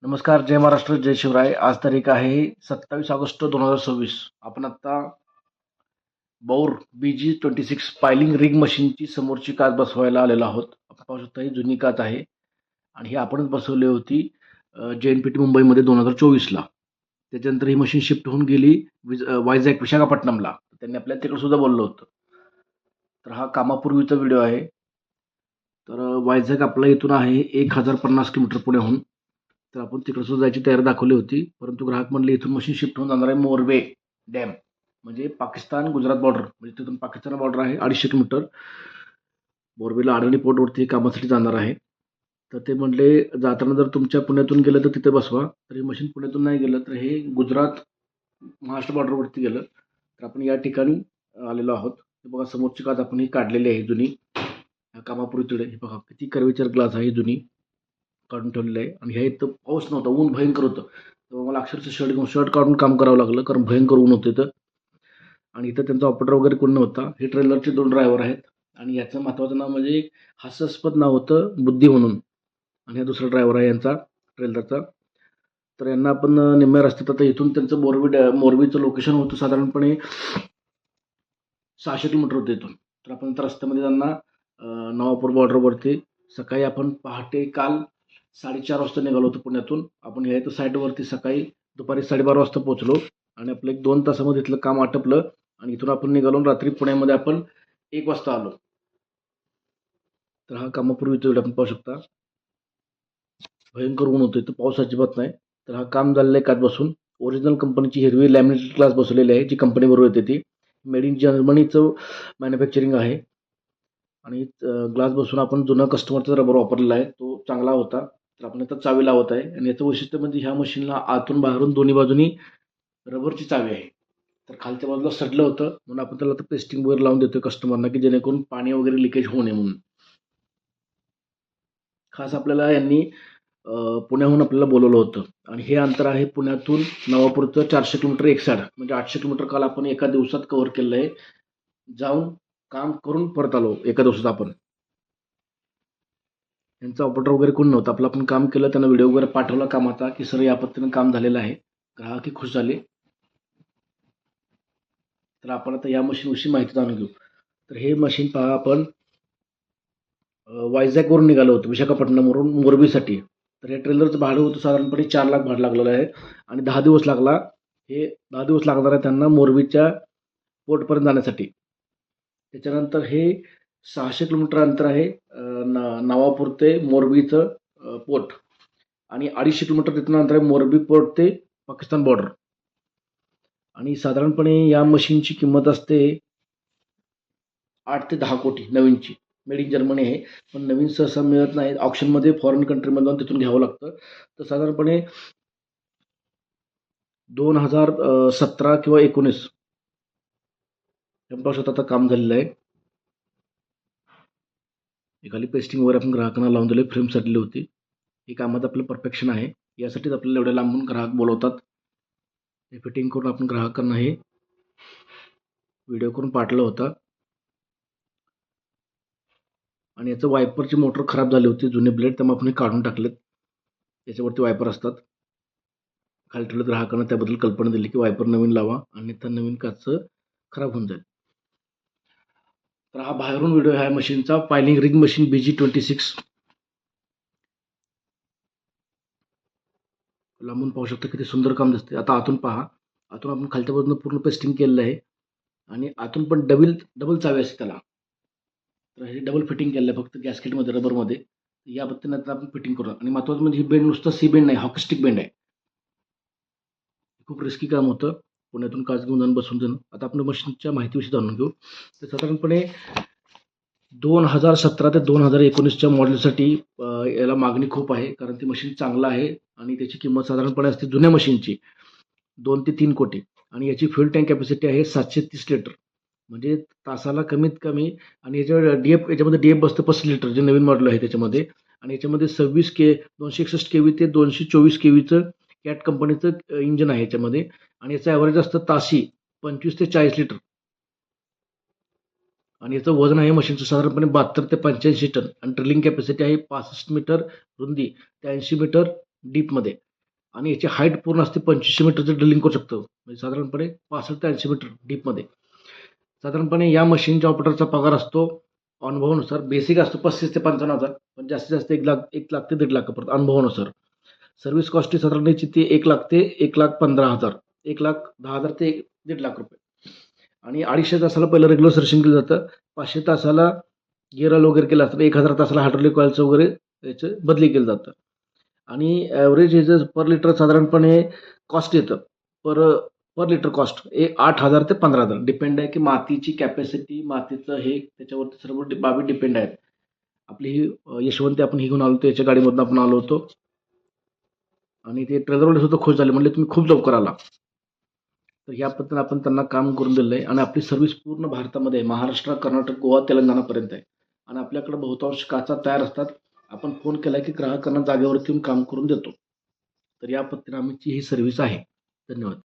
नमस्कार. जय महाराष्ट्र, जय शिवराय. आज तारीख आहे 27 ऑगस्ट 2026. आपण आता बौर BG26 पायलिंग रिग मशीनची समोरची काच बसवायला आलेलो आहोत. आपण पाहू शकता ही जुनी काच आहे आणि ही आपणच बसवली होती JNPT मुंबईमध्ये 2024ला. त्याच्यानंतर ही मशीन शिफ्ट होऊन गेली वायझॅक विशाखापट्टणमला. त्यांनी आपल्याला तिकडे सुद्धा बोललं होतं. तर हा कामापूर्वीचा व्हिडिओ आहे. तर वायझॅक आपला इथून आहे 1050 किलोमीटर पुण्याहून. तर आपण तिकडे सुद्धा जायची तयारी दाखवली होती, परंतु ग्राहक म्हणले इथून मशीन शिफ्ट होऊन जाणार आहे मोरबे डॅम, म्हणजे पाकिस्तान गुजरात बॉर्डर, म्हणजे तिथून पाकिस्तान बॉर्डर आहे 250 किलोमीटर. मोरबेला अडाणी पोर्टवरती कामासाठी जाणार आहे. तर ते म्हणले जाताना जर तुमच्या पुण्यातून गेलं तर तिथे बसवा. तर हे मशीन पुण्यातून नाही गेलं तर हे गुजरात महाराष्ट्र बॉर्डरवरती गेलं. तर आपण या ठिकाणी आलेलो आहोत. हे बघा समोरची काच आपण ही काढलेली आहे जुनी कामापूर्वी. हे बघा किती कर्वेचर ग्लास आहे जुनी काढून ठेवलेलं आहे. आणि ह्या इथं पाऊस नव्हता, ऊन भयंकर होतं. तेव्हा मला अक्षरशः शर्ट काढून काम करावं लागलं, कारण भयंकर ऊन होतं इथं. आणि इथं त्यांचा ऑपरेटर वगैरे कोण नव्हता. हे ट्रेलरचे 2 ड्रायव्हर आहेत आणि याचं महत्त्वाचं नाव म्हणजे हास्यास्पद नाव होतं बुद्धी म्हणून. आणि हा दुसरा ड्रायव्हर आहे यांचा ट्रेलरचा. तर यांना आपण निम्म्या रस्त्यात आता इथून त्यांचं मोरबीचं लोकेशन होतं साधारणपणे 600 किलोमीटर होतं इथून. तर आपण त्या रस्त्यामध्ये त्यांना नवापूर बॉर्डरवरती सकाळी आपण पहाटे काल 4:30 वाजता निघालो होतो पुण्यातून. आपण या इथं साईटवरती सकाळी दुपारी 12:30 वाजता पोहोचलो आणि आपलं 1-2 तासामध्ये इथलं काम आटपलं आणि इथून आपण निघालो रात्री पुण्यामध्ये आपण 1 वाजता आलो. तर हा कामापूर्वीचा व्हिडिओ आपण पाहू शकता. भयंकर ऊन होतं इथं, पाऊस अजिबात नाही. तर हा काम झालेलं आहे काच बसून. ओरिजिनल कंपनीची हिरवी लॅमिनेटेड ग्लास बसवलेली आहे, जी कंपनीबरोबर येते ती. मेड इन जर्मनीचं मॅन्युफॅक्चरिंग आहे. आणि ग्लास बसून आपण जुना कस्टमरचा रबर वापरलेला आहे, तो चांगला होता. तर आपण आता चावी लावत आहे आणि याचं वैशिष्ट्य म्हणजे ह्या मशीनला आतून बाहेरून दोन्ही बाजूनी रबरची चावी आहे. तर खालच्या बाजूला सडलं होतं म्हणून आपण त्याला आता पेस्टिंग वगैरे लावून देतोय कस्टमरना, की जेणेकरून पाणी वगैरे लिकेज होऊ नये म्हणून. खास आपल्याला यांनी पुण्याहून आपल्याला बोलवलं होतं आणि हे अंतर आहे पुण्यातून नवापूरचं 400 किलोमीटर एक साईड, म्हणजे 800 किलोमीटर काल आपण एका दिवसात कव्हर केलं आहे. जाऊन काम करून परत आलो एका दिवसात आपण. यांचा ऑपरेटर वगैरे कोण नव्हतं. आपलं आपण काम केलं, त्यांना व्हिडिओ वगैरे पाठवला कामाचा, की सर या पद्धतीनं काम झालेलं आहे. ग्राहकही खुश झाले. तर आपण आता या मशीनविषयी माहिती जाणून घेऊ. तर हे मशीन पहा आपण वायझॅकवरून निघालो होतो विशाखापट्टणमवरून मोरबीसाठी. तर हे ट्रेलरचं भाडं होतं साधारणपणे 4 लाख भाडं लागलेलं आहे आणि 10 दिवस लागला. हे 10 दिवस लागणार आहे त्यांना मोरबीच्या पोर्टपर्यंत जाण्यासाठी. त्याच्यानंतर हे 600 किलोमीटर अंतर आहे नवापूर ते मोरबीचं पोर्ट आणि 250 किलोमीटर तिथून अंतर आहे मोरबी पोर्ट ते पाकिस्तान बॉर्डर. आणि साधारणपणे या मशीनची किंमत असते 8 ते 10 कोटी नवीनची. मेड इन जर्मनी आहे, पण नवीन सहसा मिळत नाही. ऑप्शनमध्ये फॉरेन कंट्रीमध्ये जाऊन तिथून घ्यावं लागतं. तर साधारणपणे 2017 किंवा 19 पासून आता काम झालेलं आहे. खाली पेस्टिंग वगैरे आपण ग्राहकांना लावून दिले, फ्रेम सडली होती. ही कामात आपलं परफेक्शन आहे. यासाठीच आपल्याला एवढ्या लांबून ग्राहक बोलवतात. हे फिटिंग करून आपण ग्राहकांना हे व्हिडिओ करून पाठवला होता. आणि याचं वायपरची मोटर खराब झाली होती, जुने ब्लेड, त्यामुळे आपण काढून टाकलेत. याच्यावरती वायपर असतात. खाली ठेवलं ग्राहकांना त्याबद्दल कल्पना दिली की वायपर नवीन लावा आणि त्या नवीन काच खराब होऊन जाईल. तर हा बाहेरून व्हिडिओ आहे मशीनचा. पायलिंग रिग मशीन BG26. लांबून पाहू शकता किती सुंदर काम दिसते. आता आतून पहा. आतून आपण खालच्या बाजूने पूर्ण पेस्टिंग केलेलं आहे आणि आतून पण डबल चावी असते त्याला. तर हे डबल फिटिंग केलेलं आहे फक्त गॅस्केटमध्ये, रबरमध्ये. या पद्धतीने आता आपण फिटिंग करू. आणि महत्त्वाचं म्हणजे ही बेंड नुसतं सी बेंड नाही, हॉकी बेंड आहे. खूप रिस्की काम होतं पुण्यातून काच घेऊन जाऊन बसून जाणं. आता आपण मशीनच्या माहितीविषयी जाणून घेऊ. तर साधारणपणे 2017 ते 2019च्या मॉडेलसाठी याला मागणी खूप आहे, कारण ती मशीन चांगलं आहे आणि त्याची किंमत साधारणपणे असते जुन्या मशीनची 2 ते 3 कोटी. आणि याची फ्युल टँक कॅपॅसिटी आहे 730 लिटर, म्हणजे तासाला कमीत कमी. आणि याच्यामध्ये DF बसतं 35 लिटर, जे नवीन मॉडेल आहे त्याच्यामध्ये. आणि याच्यामध्ये 261 केव्ही ते 224 केव्हीचं कॅट कंपनीचं इंजिन आहे याच्यामध्ये. आणि याचं ॲव्हरेज असतं ताशी 25 ते 40 लिटर. आणि याचं वजन आहे मशीनचं साधारणपणे 72 ते 85 टन. आणि ड्रिलिंग कॅपॅसिटी आहे 65 मीटर रुंदी ते 80 मीटर डीपमध्ये. आणि याची हाईट पूर्ण असते 2500 मीटरचं ड्रिलिंग करू शकतो. म्हणजे साधारणपणे 65 ते 80 मीटर डीपमध्ये. साधारणपणे या मशीनच्या ऑपरेटरचा पगार असतो अनुभवानुसार. बेसिक असतो 35 ते 55,000, पण जास्तीत जास्त 1 लाख ते 1.5 लाखापर्यंत अनुभवानुसार. सर्व्हिस कॉस्ट ही साधारण याची ती 1 लाख ते 1,15,000, 1,10,000 ते 1.5 लाख रुपये. आणि 250 तासाला पहिलं रेग्युलर सर्व्हिसिंग केलं जातं. 500 तासाला गिअर ऑईल वगैरे केलं असतं. 1,000 तासाला हायड्रोलिक ऑइलचं वगैरे याचं बदली केलं जातं. आणि ॲव्हरेज याचं पर लिटर साधारणपणे कॉस्ट येतं. पर पर लिटर कॉस्ट 8,000 ते 15,000 डिपेंड आहे की मातीची कॅपॅसिटी, मातीचं हे त्याच्यावरती सर्व बाबी डिपेंड आहेत. आपली ही यशवंती आपण ही घेऊन आलो होतो, याच्या गाडीमधून आपण आलो होतो. आणि ते ट्रेलरवाले सुद्धा खुश झाले, म्हणले तुम्ही खूप लवकर आला. तर ह्या पद्धतीने आपण त्यांना काम करून दिलं आहे. आणि आपली सर्व्हिस पूर्ण भारतामध्ये आहे. महाराष्ट्र, कर्नाटक, गोवा, तेलंगणापर्यंत आहे. आणि आपल्याकडे बहुतांश काचा तयार असतात. आपण फोन केला की ग्राहकांना जागेवरती येऊन काम करून देतो. तर या पद्धतीने आमची ही सर्व्हिस आहे. धन्यवाद.